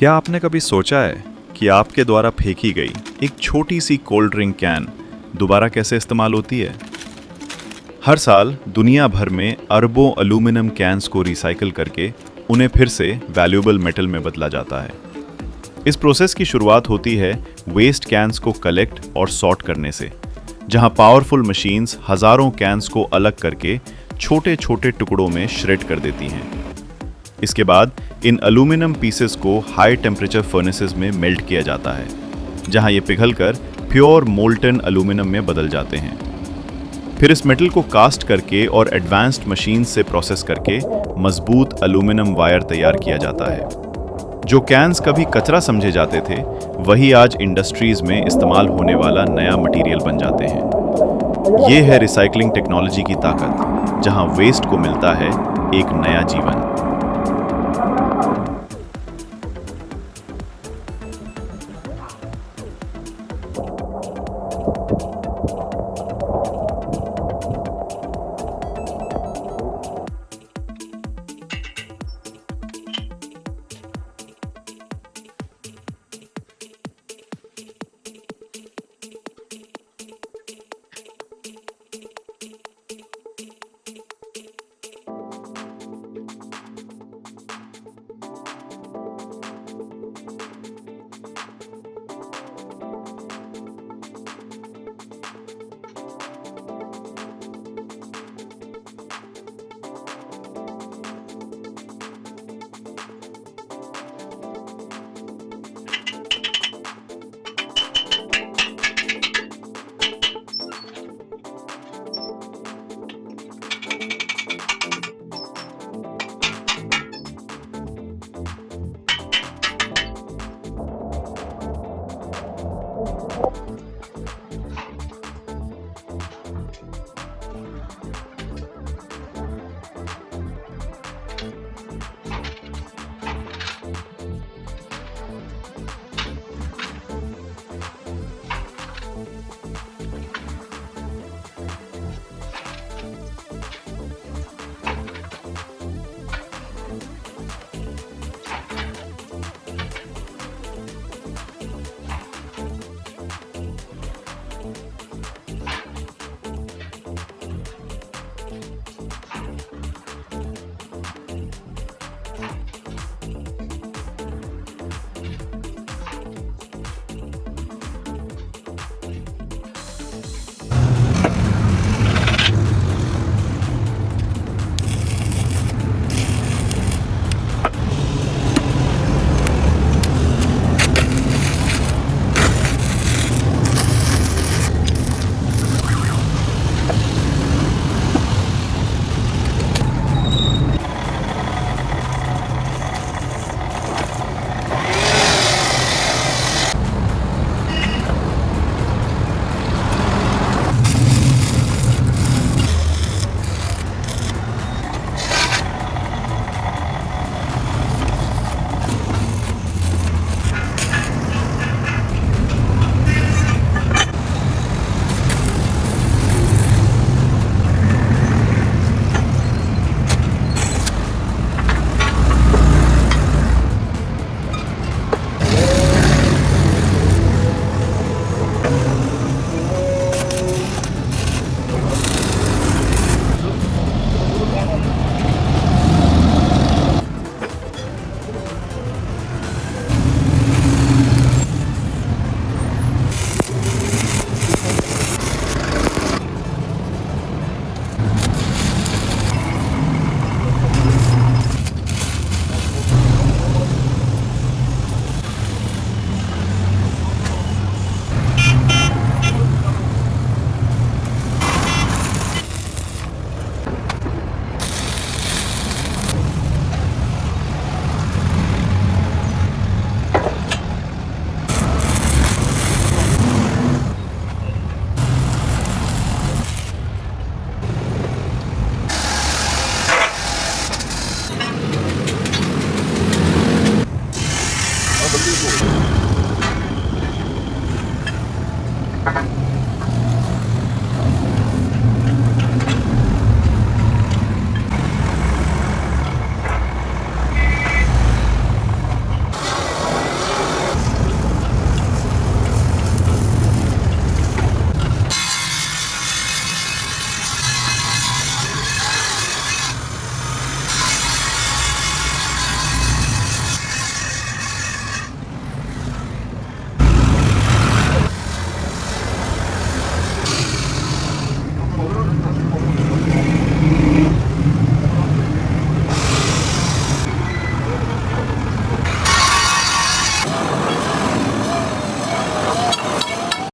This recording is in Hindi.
क्या आपने कभी सोचा है कि आपके द्वारा फेंकी गई एक छोटी सी कोल्ड ड्रिंक कैन दोबारा कैसे इस्तेमाल होती है? हर साल दुनिया भर में अरबों एल्यूमिनियम कैन्स को रिसाइकिल करके उन्हें फिर से वैल्यूएबल मेटल में बदला जाता है। इस प्रोसेस की शुरुआत होती है वेस्ट कैन्स को कलेक्ट और सॉर्ट करने से, जहां पावरफुल मशीन्स हजारों कैन्स को अलग करके छोटे छोटे टुकड़ों में श्रेड कर देती हैं। इसके बाद इन एल्यूमिनियम पीसेस को हाई टेम्परेचर फर्नेसेस में मेल्ट किया जाता है, जहां ये पिघलकर प्योर मोल्टन एल्यूमिनियम में बदल जाते हैं। फिर इस मेटल को कास्ट करके और एडवांस्ड मशीन से प्रोसेस करके मजबूत एल्यूमिनियम वायर तैयार किया जाता है। जो कैन्स कभी कचरा समझे जाते थे, वही आज इंडस्ट्रीज में इस्तेमाल होने वाला नया मटेरियल बन जाते हैं। ये है रिसाइकलिंग टेक्नोलॉजी की ताकत, जहां वेस्ट को मिलता है एक नया जीवन।